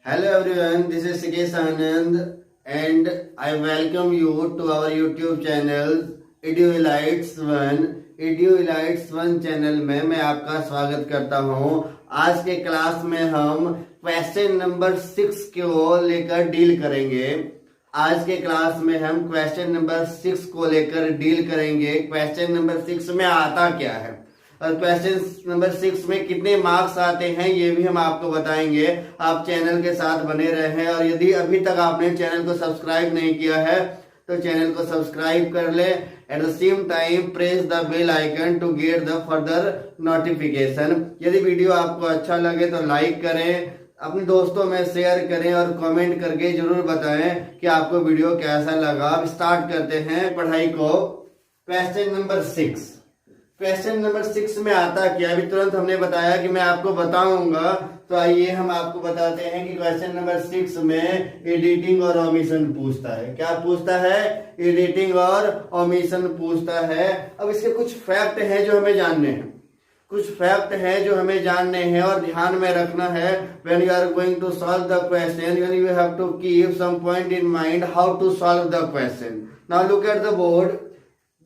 Hello everyone, this is Sikesh Anand and I welcome you to our YouTube channel EduElites 1। EduElites 1 channel में मैं आपका स्वागत करता हूं। आज के क्लास में हम क्वेश्चन नंबर 6 को लेकर डील करेंगे। आज के क्लास में हम क्वेश्चन नंबर 6 को लेकर डील करेंगे। क्वेश्चन नंबर 6 में आता क्या है और क्वेश्चन नंबर 6 में कितने मार्क्स आते हैं ये भी हम आपको बताएंगे। आप चैनल के साथ बने रहें और यदि अभी तक आपने चैनल को सब्सक्राइब नहीं किया है तो चैनल को सब्सक्राइब कर ले। At the same time press the bell icon to get the further notification. यदि वीडियो आपको अच्छा लगे तो लाइक करें, अपने दोस्तों में शेयर करें और कमेंट करके जरूर बताएं कि आपको वीडियो कैसा लगा। अब स्टार्ट करते हैं पढ़ाई को। Question number 6। क्वेश्चन नंबर 6 में आता क्या, अभी तुरंत हमने बताया कि मैं आपको बताऊंगा, तो आइए हम आपको बताते हैं कि क्वेश्चन नंबर 6 में एडिटिंग और ओमिशन पूछता है। क्या पूछता है? एडिटिंग और ओमिशन पूछता है। अब इसके कुछ फैक्ट हैं जो हमें जानने हैं, कुछ फैक्ट हैं जो हमें जानने हैं और ध्यान में रखना है। when you are going to solve the question you have to keep some point in mind how to solve the question. Now look at the board.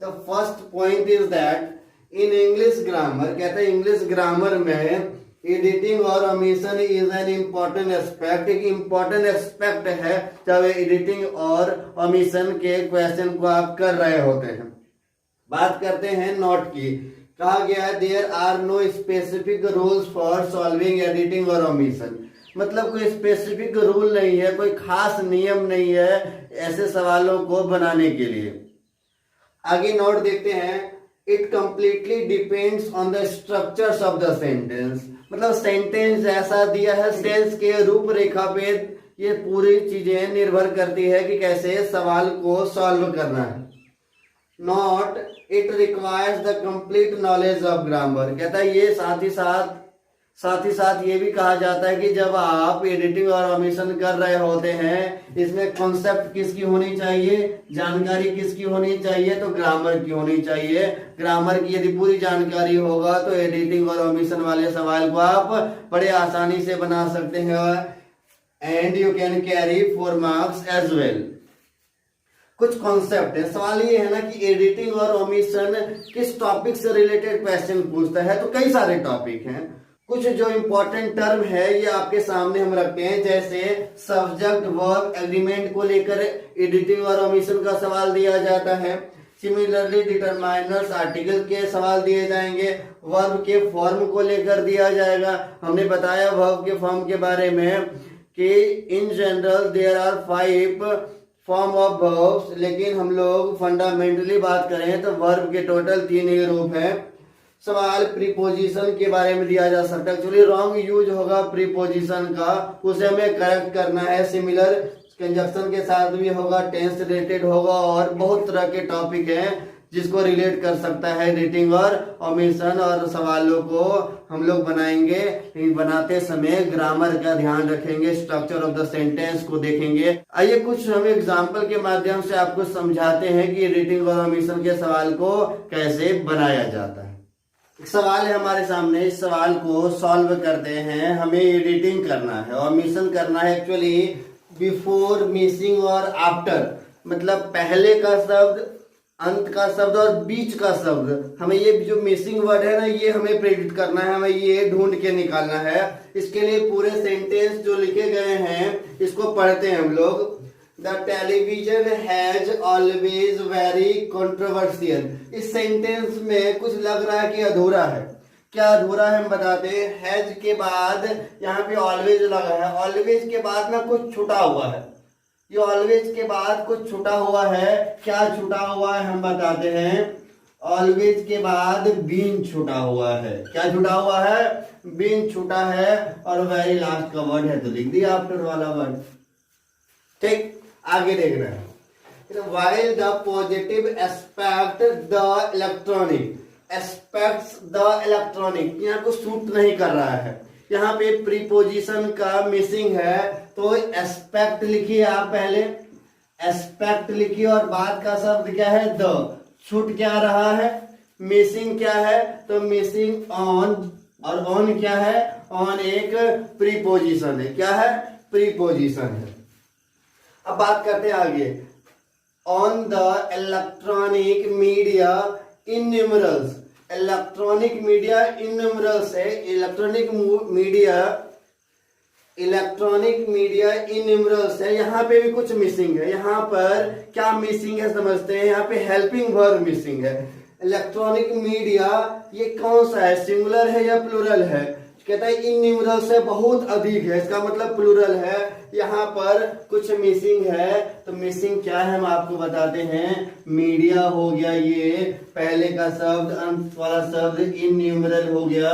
The first point is that in English grammar, कहते हैं English grammar में editing और omission is an important aspect. एक important aspect है जब editing और omission के question को आप कर रहे होते हैं। बात करते हैं नोट की। कहा गया है there are no specific rules for solving editing और ओमिशन। मतलब कोई स्पेसिफिक रूल नहीं है, कोई खास नियम नहीं है ऐसे सवालों को बनाने के लिए। आगे नोट देखते हैं। It completely depends on the structures of the sentence। मतलब सेंटेंस ऐसा दिया है, सेंस के रूपरेखा पे ये पूरी चीजें निर्भर करती है कि कैसे सवाल को सॉल्व करना है। Not it requires the complete knowledge of grammar. कहता है ये साथ ही साथ ये भी कहा जाता है कि जब आप एडिटिंग और ओमिशन कर रहे होते हैं इसमें कॉन्सेप्ट किसकी होनी चाहिए, जानकारी किसकी होनी चाहिए, तो ग्रामर की होनी चाहिए। ग्रामर की यदि पूरी जानकारी होगा तो एडिटिंग और ओमिशन वाले सवाल को आप बड़े आसानी से बना सकते हैं and you can carry 4 marks as well. कुछ कॉन्सेप्ट है। सवाल ये है ना कि एडिटिंग और ओमिशन किस टॉपिक से रिलेटेड क्वेश्चन पूछता है, तो कई सारे टॉपिक हैं। कुछ जो इंपॉर्टेंट टर्म है ये आपके सामने हम रखते हैं, जैसे सब्जेक्ट वर्ब एग्रीमेंट को लेकर एडिटिंग और ओमिशन का सवाल दिया जाता है। सिमिलरली डिटरमाइनर्स आर्टिकल के सवाल दिए जाएंगे। वर्ब के फॉर्म को लेकर दिया जाएगा। हमने बताया वर्ब के फॉर्म के बारे में कि in general there are 5 form of verbs, लेकिन हम लोग फंडामेंटली बात करें तो वर्ब के टोटल 3 ही रूप हैं। सवाल प्रीपोजिशन के बारे में दिया जा सकता है। एक्चुअली रॉन्ग यूज होगा प्रीपोजिशन का, उसे हमें करेक्ट करना है। सिमिलर कंजक्शन के साथ भी होगा, टेंस रिलेटेड होगा और बहुत तरह के टॉपिक हैं जिसको रिलेट कर सकता है एडिटिंग और ओमिशन। और सवालों को हम लोग बनाएंगे, लेकिन बनाते समय ग्रामर का ध्यान रखेंगे, स्ट्रक्चर ऑफ द सेंटेंस को देखेंगे। आइए कुछ हम एग्जाम्पल के माध्यम से आपको समझाते हैं कि एडिटिंग और ओमिशन के सवाल को कैसे बनाया जाता है। एक सवाल है हमारे सामने, इस सवाल को सॉल्व करते हैं। हमें एडिटिंग करना है, ओमिशन करना है। एक्चुअली बिफोर, मिसिंग और आफ्टर, मतलब पहले का शब्द, अंत का शब्द और बीच का शब्द। हमें ये जो मिसिंग वर्ड है ना ये हमें प्रेडिक्ट करना है, हमें ये ढूंढ के निकालना है। इसके लिए पूरे सेंटेंस जो लिखे गए हैं इसको पढ़ते हैं हम लोग। The television has always very controversial। इस सेंटेंस में कुछ लग रहा है कि अधूरा है। क्या अधूरा है हम बताते हैं। हैज के बाद यहाँ पे ऑलवेज लगा है, ऑलवेज के बाद ना कुछ छुटा हुआ है। ये ऑलवेज के बाद कुछ छुटा हुआ है। क्या छुटा हुआ है हम बताते हैं। ऑलवेज के बाद बीन छुटा हुआ है। क्या छुटा हुआ है? बीन छुटा है। और वेरी लास्ट का वर्ड है तो लिख दिया आफ्टर वाला वर्ड। ठीक, आगे देखना है। while the positive aspect the electronic aspects the electronic यहाँ को सूट नहीं कर रहा है। यहाँ पे प्रीपोजिशन का मिसिंग है तो एस्पेक्ट लिखिए आप पहले, एस्पेक्ट लिखिए और बाद का शब्द क्या है द। छूट क्या रहा है, मिसिंग क्या है तो मिसिंग ऑन, और ऑन क्या है, ऑन एक प्रीपोजिशन है। क्या है प्रीपोजिशन है। अब बात करते हैं आगे। On the electronic media enumerals, electronic media enumerals है, इलेक्ट्रॉनिक मीडिया इन्यूमरल्स है। यहाँ पे भी कुछ मिसिंग है। यहाँ पर क्या मिसिंग है समझते हैं। यहाँ पे हेल्पिंग वर्ब मिसिंग है। इलेक्ट्रॉनिक मीडिया ये कौन सा है, सिंगुलर है या प्लूरल है? कहता है इन्यूमरल्स है, बहुत अधिक है, इसका मतलब प्लूरल है। यहाँ पर कुछ मिसिंग है, तो मिसिंग क्या है हम आपको बताते हैं। मीडिया हो गया ये पहले का शब्द, अंत वाला शब्द इन्यूमरल हो गया,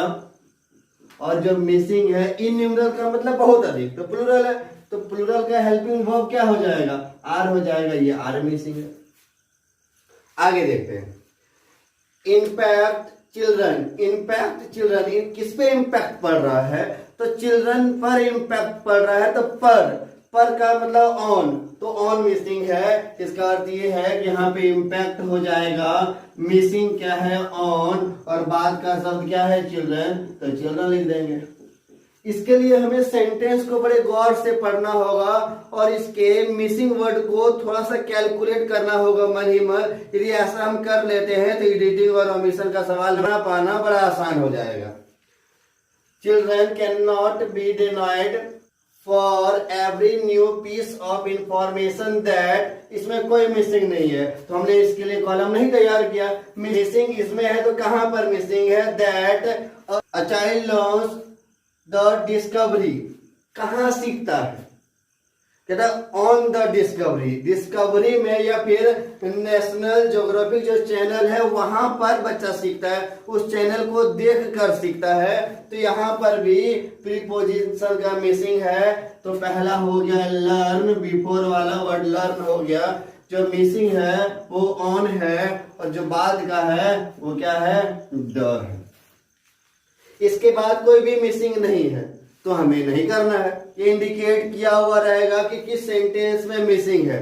और जो मिसिंग है इन्यूमरल का मतलब बहुत अधिक, तो प्लूरल है, तो प्लूरल का हेल्पिंग वर्ब क्या हो जाएगा, आर हो जाएगा, ये आर मिसिंग है। आगे देखते हैं। इम्पैक्ट चिल्ड्रन, इम्पैक्ट चिल्ड्रन किस पे इम्पैक्ट पड़ रहा है, तो चिल्ड्रन पर इम्पैक्ट पड़ रहा है, तो पर का मतलब ऑन, तो ऑन मिसिंग है। इसका अर्थ ये है कि यहाँ पे इम्पैक्ट हो जाएगा, मिसिंग क्या है ऑन, और बाद का शब्द क्या है चिल्ड्रन, तो चिल्ड्रन लिख देंगे। इसके लिए हमें सेंटेंस को बड़े गौर से पढ़ना होगा और इसके मिसिंग वर्ड को थोड़ा सा कैलकुलेट करना होगा मन ही मन। यदि ऐसा हम कर लेते हैं तो एडिटिंग और ओमिशन का सवाल बना पाना बड़ा आसान हो जाएगा। Children can not be denied for every new piece of information that, इसमें कोई मिसिंग नहीं है, तो हमने इसके लिए कॉलम नहीं तैयार किया। मिसिंग इसमें है, तो कहां पर मिसिंग है, that a child learns the discovery, कहां सीखता है, कहता ऑन द डिस्कवरी, डिस्कवरी में या फिर नेशनल ज्योग्राफिक जो चैनल है वहां पर बच्चा सीखता है, उस चैनल को देख कर सीखता है। तो यहाँ पर भी प्रीपोजिशन का मिसिंग है, तो पहला हो गया लर्न, बिफोर वाला वर्ड लर्न हो गया, जो मिसिंग है वो ऑन है, और जो बाद का है वो क्या है, द है। इसके बाद कोई भी मिसिंग नहीं है, तो हमें नहीं करना है। ये इंडिकेट किया हुआ रहेगा कि किस सेंटेंस में मिसिंग है,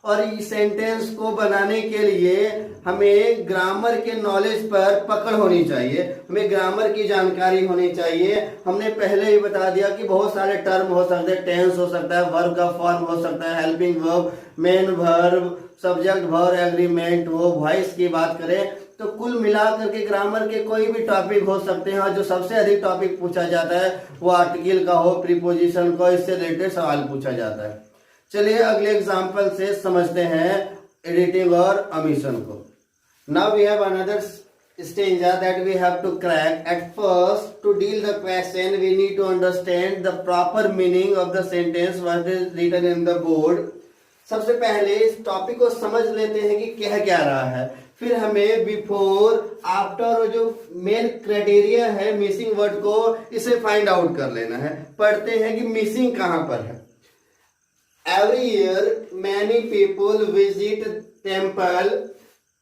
और इस सेंटेंस को बनाने के लिए हमें ग्रामर के नॉलेज पर पकड़ होनी चाहिए, हमें ग्रामर की जानकारी होनी चाहिए। हमने पहले ही बता दिया कि बहुत सारे टर्म हो सकते हैं, टेंस हो सकता है, वर्ब का फॉर्म हो सकता है, helping verb, main verb, subject verb, agreement हो, वॉइस की बात करें तो कुल मिलाकर के ग्रामर के कोई भी टॉपिक हो सकते हैं, और जो सबसे अधिक टॉपिक पूछा जाता है वो आर्टिकल का हो, प्रीपोजिशन को, इससे रिलेटेड सवाल पूछा जाता है। चलिए अगले एग्जांपल से समझते हैं एडिटिंग और ओमिशन को। Now we have another stanza that we have to crack. At first, to deal the question, we need to understand the proper meaning of the sentence what is written in the board. सबसे पहले इस topic को समझ लेते हैं कि कह क्या रहा है, फिर हमें बिफोर, आफ्टर और जो मेन क्राइटेरिया है मिसिंग वर्ड को, इसे फाइंड आउट कर लेना है। पढ़ते हैं कि मिसिंग कहां पर है। Every year many people visit temple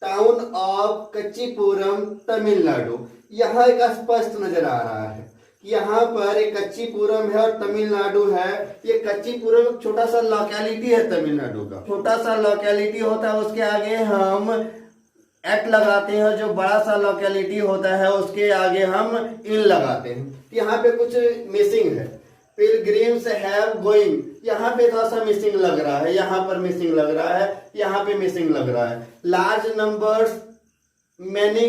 town of Kanchipuram Tamil Nadu. यहाँ एक स्पष्ट नजर आ रहा है कि यहाँ पर एक कच्चीपुरम है और तमिलनाडु है। ये कच्चीपुरम एक छोटा सा लोकेलिटी है तमिलनाडु का, छोटा सा लोकेलिटी होता है, उसके आगे हम एट लगाते हैं, जो बड़ा सा लोकेलिटी होता है उसके आगे हम इन लगाते हैं। यहाँ पे कुछ मिसिंग है। पिलग्रिम्स हैव गोइंग, यहाँ पे थोड़ा सा मिसिंग लग रहा है, यहाँ पर मिसिंग लग रहा है, यहाँ पे मिसिंग लग रहा है। लार्ज नंबर्स मैनी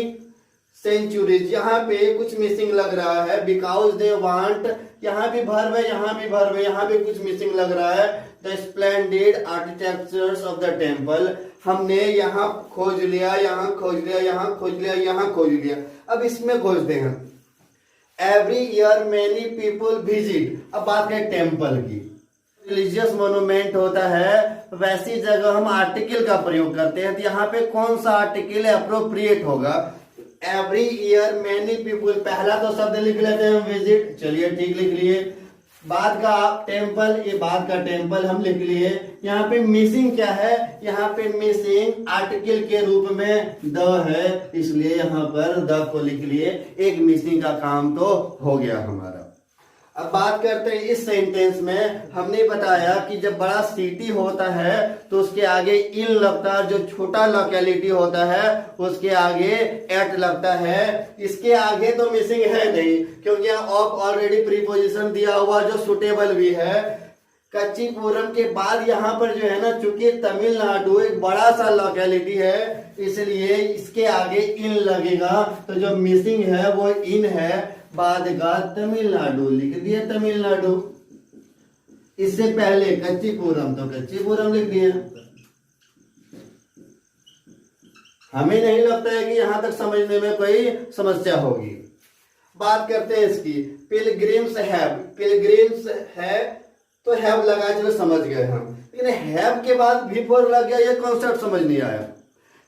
सेंचुरीज, यहाँ पे कुछ मिसिंग लग रहा है। बिकॉज दे वांट, यहाँ भी भर्व है, यहाँ भी भर्व है, यहाँ पे कुछ मिसिंग लग रहा है। The splendid architectures of the temple, हमने यहाँ खोज लिया, यहाँ खोज लिया, यहाँ खोज लिया, यहाँ खोज लिया। अब इसमें खोजते हैं। Every year many people visit, अब बात करें टेम्पल की, रिलीजियस मोन्यूमेंट होता है, वैसी जगह हम आर्टिकल का प्रयोग करते हैं, तो यहाँ पे कौन सा आर्टिकल अप्रोप्रिएट होगा। एवरी ईयर मैनी पीपुल, पहला तो शब्द लिख लेते हैं विजिट, चलिए ठीक लिख लिए। बाद का टेम्पल, ये बाद का टेम्पल हम लिख लिए। यहाँ पे मिसिंग क्या है, यहाँ पे मिसिंग आर्टिकल के रूप में द है, इसलिए यहाँ पर द को लिख लिए। एक मिसिंग का काम तो हो गया हमारा। अब बात करते हैं इस सेंटेंस में, हमने बताया कि जब बड़ा सिटी होता है तो उसके आगे इन लगता है, जो छोटा लोकेलिटी होता है उसके आगे एट लगता है। इसके आगे तो मिसिंग है नहीं, क्योंकि यहाँ ऑफ ऑलरेडी प्रीपोजिशन दिया हुआ जो सुटेबल भी है। कच्चीपुरम के बाद यहाँ पर जो है ना, चूंकि तमिलनाडु एक बड़ा सा लोकेलिटी है, इसलिए इसके आगे इन लगेगा, तो जो मिसिंग है वो इन है, बाद का तमिलनाडु लिख दिया तमिलनाडु। इससे पहले कच्चीपुरम तो कच्चीपुरम लिख दिया। हमें नहीं लगता है कि यहां तक समझने में कोई समस्या होगी। बात करते हैं इसकी, पिलग्रिम्स हैव, पिलग्रिम्स है तो हैव लगा, चलो समझ गए हम, लेकिन हैव के बाद V4 लग गया, ये कॉन्सेप्ट समझ नहीं आया।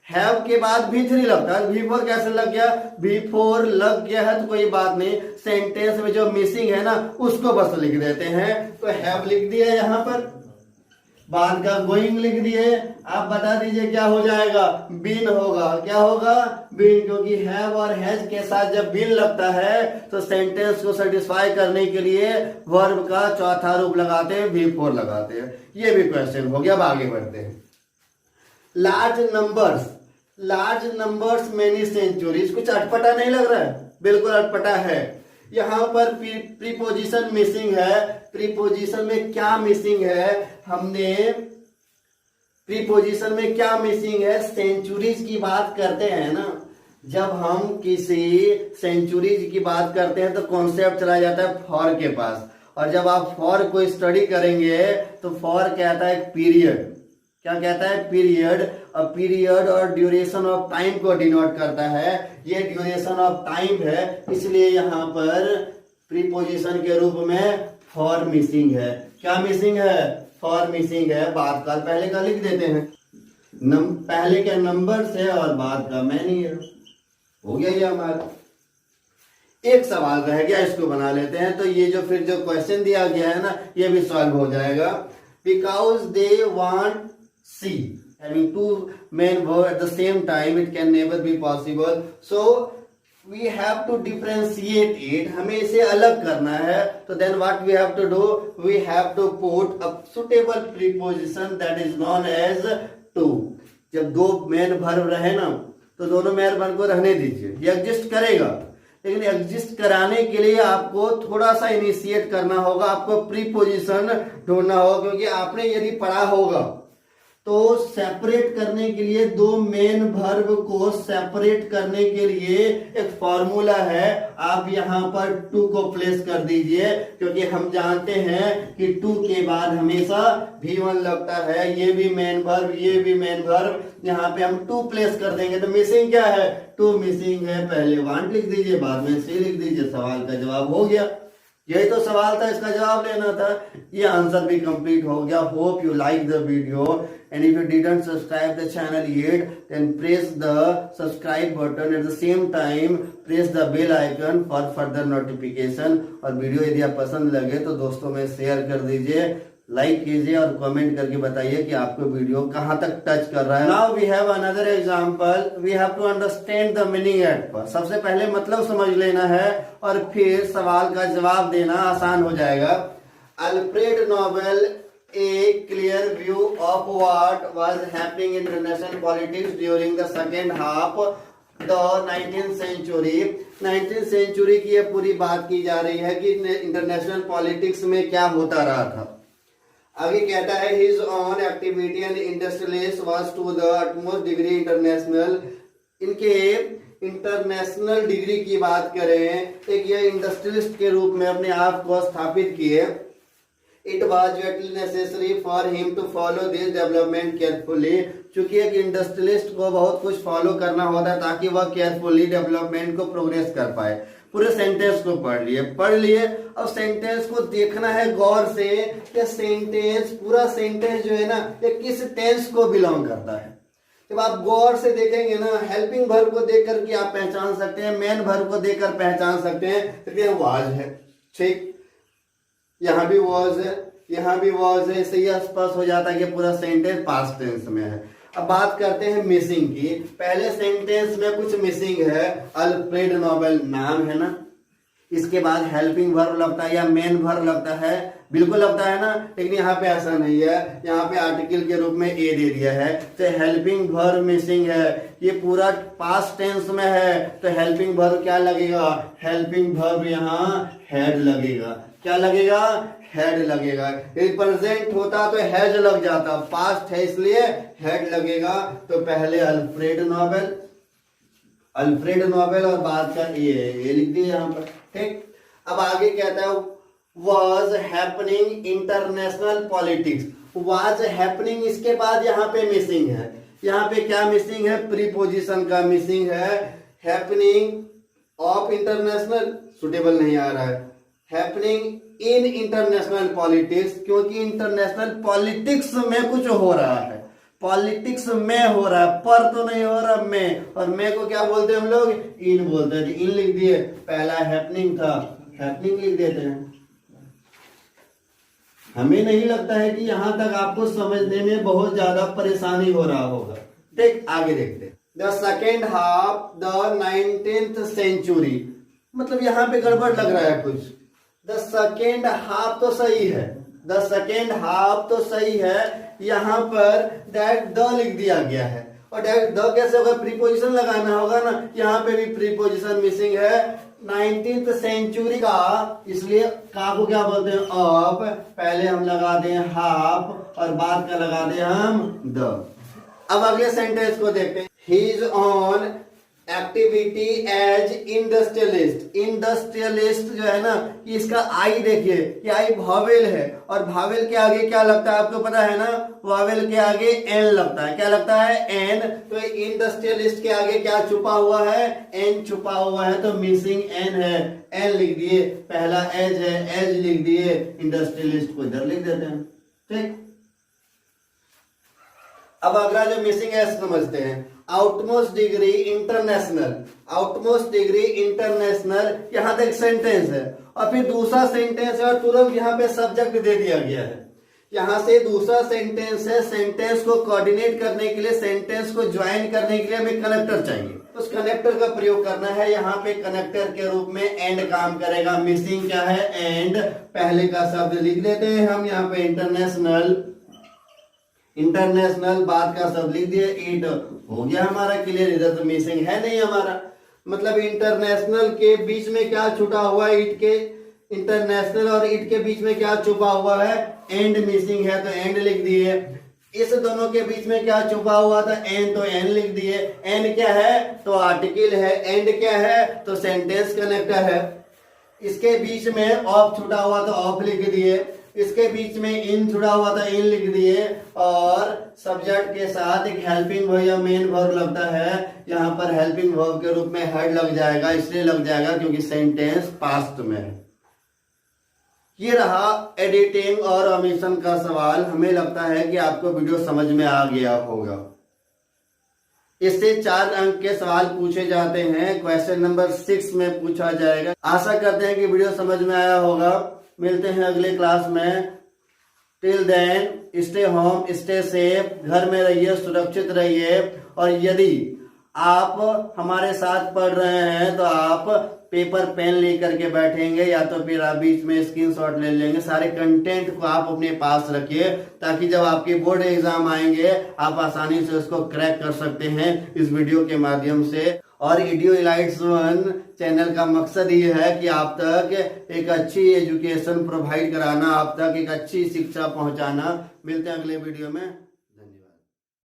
हैव के बाद V3 लगता है, V4 कैसे लग गया? V4 लग गया है तो कोई बात नहीं, सेंटेंस में जो मिसिंग है ना उसको बस लिख देते हैं। तो हैव लिख दिया यहाँ पर, बाद का गोइंग लिख दिए। आप बता दीजिए क्या हो जाएगा? बीन होगा। क्या होगा? बीन, क्योंकि हैव और हैज के साथ जब बीन लगता है तो सेंटेंस को सेटिस्फाई करने के लिए वर्ब का चौथा रूप लगाते हैं, V4 लगाते हैं। ये भी क्वेश्चन हो गया। अब आगे बढ़ते हैं। Large numbers, large numbers many centuries, कुछ अटपटा नहीं लग रहा है? बिल्कुल अटपटा है। यहां पर प्रीपोजिशन मिसिंग है। प्रीपोजिशन में क्या मिसिंग है? हमने प्रीपोजिशन में क्या मिसिंग है? सेंचुरीज की बात करते हैं ना, जब हम किसी सेंचुरीज की बात करते हैं तो कॉन्सेप्ट चला जाता है फॉर के पास, और जब आप फॉर को स्टडी करेंगे तो फॉर कहता है पीरियड। क्या कहता है? पीरियड। और पीरियड और ड्यूरेशन ऑफ टाइम को डिनोट करता है। ये ड्यूरेशन ऑफ टाइम है, इसलिए यहां पर प्रीपोजिशन के रूप में फॉर मिसिंग है। क्या मिसिंग है? फॉर मिसिंग है। बाद का पहले का लिख देते हैं, पहले के नंबर से और बाद का मैनी है। हो गया ये हमारा। एक सवाल रह गया, इसको बना लेते हैं। तो ये जो फिर जो क्वेश्चन दिया गया है ना, ये भी सॉल्व हो जाएगा। Because they want see, having two main verb at the same time, it can never be possible. So we have to differentiate it. हमें इसे अलग करना है। तो then what we have to do? We have to put a suitable preposition that is known as to. जब दो main verb रहे ना, तो दोनों मेन वर्ब को रहने दीजिए, ये एग्जिस्ट करेगा, लेकिन एग्जिस्ट कराने के लिए आपको थोड़ा सा इनिशिएट करना होगा, आपको प्रीपोजिशन ढूंढना होगा। क्योंकि आपने यदि पढ़ा होगा तो सेपरेट करने के लिए, दो मेन वर्ब को सेपरेट करने के लिए एक फॉर्मूला है। आप यहां पर टू को प्लेस कर दीजिए, क्योंकि हम जानते हैं कि टू के बाद हमेशा V1 लगता है। ये भी मेन वर्ब, ये भी मेन वर्ब, यहाँ पे हम टू प्लेस कर देंगे। तो मिसिंग क्या है? टू मिसिंग है। पहले वांट लिख दीजिए, बाद में सी लिख दीजिए, सवाल का जवाब हो गया। यही तो सवाल था, इसका जवाब लेना था। ये आंसर भी कंप्लीट हो गया। Hope you like the video, and if you didn't subscribe the channel yet, then press the subscribe button, at the same time press the bell icon for further notification। और video यदि आप पसंद लगे तो दोस्तों में शेयर कर दीजिए, लाइक कीजिए और कमेंट करके बताइए कि आपको वीडियो कहां तक टच कर रहा है। Now we have another example, we have to understand the meaning at first. सबसे पहले मतलब समझ लेना है और फिर सवाल का जवाब देना आसान हो जाएगा। Alfred Nobel a clear view of what was happening in international politics during the second half the 19th century। 19th century की ये पूरी बात की जा रही है कि इंटरनेशनल पॉलिटिक्स में क्या होता रहा था। आगे कहता है his own activity and industrialist was to the utmost degree international। इनके इंटरनेशनल डिग्री की बात करें, एक ये इंडस्ट्रियलिस्ट के रूप में अपने आप को स्थापित किए। It was vitally necessary for him to follow this development carefully। चूंकि एक इंडस्ट्रियलिस्ट को बहुत कुछ फॉलो करना होता है ताकि वह केयरफुली डेवलपमेंट को प्रोग्रेस कर पाए। पूरे सेंटेंस को पढ़ लिए। अब सेंटेंस को देखना है गौर से कि सेंटेंस, पूरा सेंटेंस जो है ना, ये किस टेंस को बिलोंग करता है। जब आप गौर से देखेंगे ना, हेल्पिंग वर्ब को देख करके आप पहचान सकते हैं, मेन वर्ब को देखकर पहचान सकते हैं। वाज है, ठीक, यहाँ भी वॉज है, यहाँ भी वॉज है, इससे यह स्पष्ट हो जाता है कि पूरा सेंटेंस पास्ट टेंस में है। अब बात करते हैं मिसिंग की। पहले सेंटेंस में कुछ मिसिंग है। अल्फ्रेड नोबेल नाम है ना, इसके बाद हेल्पिंग वर्ब लगता है या मेन वर्ब लगता है, बिल्कुल लगता है ना। लेकिन यहाँ पे ऐसा नहीं है, यहाँ पे आर्टिकल के रूप में ए दे दिया है, तो हेल्पिंग वर्ब मिसिंग है, ये पूरा पास्ट टेंस में है, तो हेल्पिंग वर्ब क्या लगेगा, हेल्पिंग वर्ब यहाँ हैड लगेगा। क्या लगेगा, हैड लगेगा। यदि प्रेजेंट होता तो हैज लग जाता, पास्ट है इसलिए हैड लगेगा। तो पहले अल्फ्रेड नोबेल, अल्फ्रेड नोबेल और बाद का ये लिख दिया यहाँ पर, ठीक। अब आगे कहता है was happening international politics. was happening इसके बाद यहाँ पे मिसिंग है, यहाँ पे क्या मिसिंग है, प्रीपोजिशन का मिसिंग है। हैपनिंग ऑफ इंटरनेशनल सुटेबल नहीं आ रहा है, हैपनिंग इन इंटरनेशनल पॉलिटिक्स, क्योंकि इंटरनेशनल पॉलिटिक्स में कुछ हो रहा है, पॉलिटिक्स में हो रहा है, पर तो नहीं हो रहा में, और में को क्या बोलते हैं हम लोग, इन बोलते हैं। इन लिख दिए, पहला हैपनिंग था, हैपनिंग लिख देते हैं। हमें नहीं लगता है कि यहां तक आपको समझने में बहुत ज्यादा परेशानी हो रहा होगा, ठीक। आगे देखते हैं। The second half the 19th century, मतलब यहाँ पे गड़बड़ लग रहा है कुछ। द सेकेंड हाफ तो सही है, द सेकेंड हाफ तो सही है, यहाँ पर डायरेक्ट द लिख दिया गया है, और डायरेक्ट द कैसे होगा, प्रीपोजिशन लगाना होगा ना, यहाँ पे भी प्रीपोजिशन मिसिंग है। 19th सेंचुरी का, इसलिए का को क्या बोलते हैं, ऑफ, पहले हम लगा दें हाफ और बाद का लगा दें हम द। अब अगले सेंटेंस को देखते हैं। He is on activity as industrialist. Industrialist जो है ना, इसका आई देखिए, ये आई भावेल है, और भावेल के आगे क्या लगता है आपको पता है ना, वावेल के आगे एन लगता है। क्या लगता है, एन। तो इंडस्ट्रियलिस्ट के आगे क्या छुपा हुआ है, एन छुपा हुआ है, तो मिसिंग एन है, एन लिख दिए। पहला एज है, एज लिख दिए, इंडस्ट्रियलिस्ट को इधर लिख देते हैं, ठीक। अब अगला जो मिसिंग है समझते हैं। Outmost degree international, outmost degree international, यहां तक सेंटेंस है, और फिर दूसरा सेंटेंस है, और तुरंत यहाँ पे सब्जेक्ट दे दिया गया है। यहां से दूसरा सेंटेंस है, सेंटेंस को कोऑर्डिनेट करने के लिए, सेंटेंस को ज्वाइन करने के लिए हमें कनेक्टर चाहिए, उस कनेक्टर का प्रयोग करना है। यहाँ पे कनेक्टर के रूप में एंड काम करेगा। मिसिंग क्या है, एंड। पहले का शब्द लिख देते हैं हम यहाँ पे इंटरनेशनल, इंटरनेशनल, बाद का शब्द लिख दिए इट, हो गया हमारा क्लियर। इधर तो मिसिंग है नहीं हमारा, मतलब इंटरनेशनल के बीच में क्या छुटा हुआ है, इट के, इंटरनेशनल और इट के बीच में क्या छुपा हुआ है, एंड मिसिंग है, तो एंड लिख दिए। इस दोनों के बीच में क्या छुपा हुआ था, एन, तो एन लिख दिए। एन क्या है, तो आर्टिकल है। एंड क्या है, तो सेंटेंस कनेक्टर है। इसके बीच में ऑफ छुटा हुआ तो ऑफ लिख दिए, इसके बीच में इन जुड़ा हुआ था, इन लिख दिए, और सब्जेक्ट के साथ एक हेल्पिंग वर्ब या मेन वर्ब लगता है। यहाँ पर हेल्पिंग वर्ब के रूप में हेड लग जाएगा, इसलिए लग जाएगा क्योंकि सेंटेंस पास्ट में है। ये रहा एडिटिंग और ओमिशन का सवाल। हमें लगता है कि आपको वीडियो समझ में आ गया होगा। इससे 4 अंक के सवाल पूछे जाते हैं, क्वेश्चन नंबर 6 में पूछा जाएगा। आशा करते हैं कि वीडियो समझ में आया होगा। मिलते हैं अगले क्लास में। Till then stay home, stay safe, घर में रहिए, सुरक्षित रहिए। और यदि आप हमारे साथ पढ़ रहे हैं तो आप पेपर पेन लेकर के बैठेंगे, या तो फिर आप बीच में स्क्रीनशॉट ले लेंगे। सारे कंटेंट को आप अपने पास रखिए, ताकि जब आपके बोर्ड एग्जाम आएंगे आप आसानी से उसको क्रैक कर सकते हैं इस वीडियो के माध्यम से। और ईडियो इलाइट्स 1 चैनल का मकसद ये है कि आप तक एक अच्छी एजुकेशन प्रोवाइड कराना, आप तक एक अच्छी शिक्षा पहुंचाना। मिलते हैं अगले वीडियो में।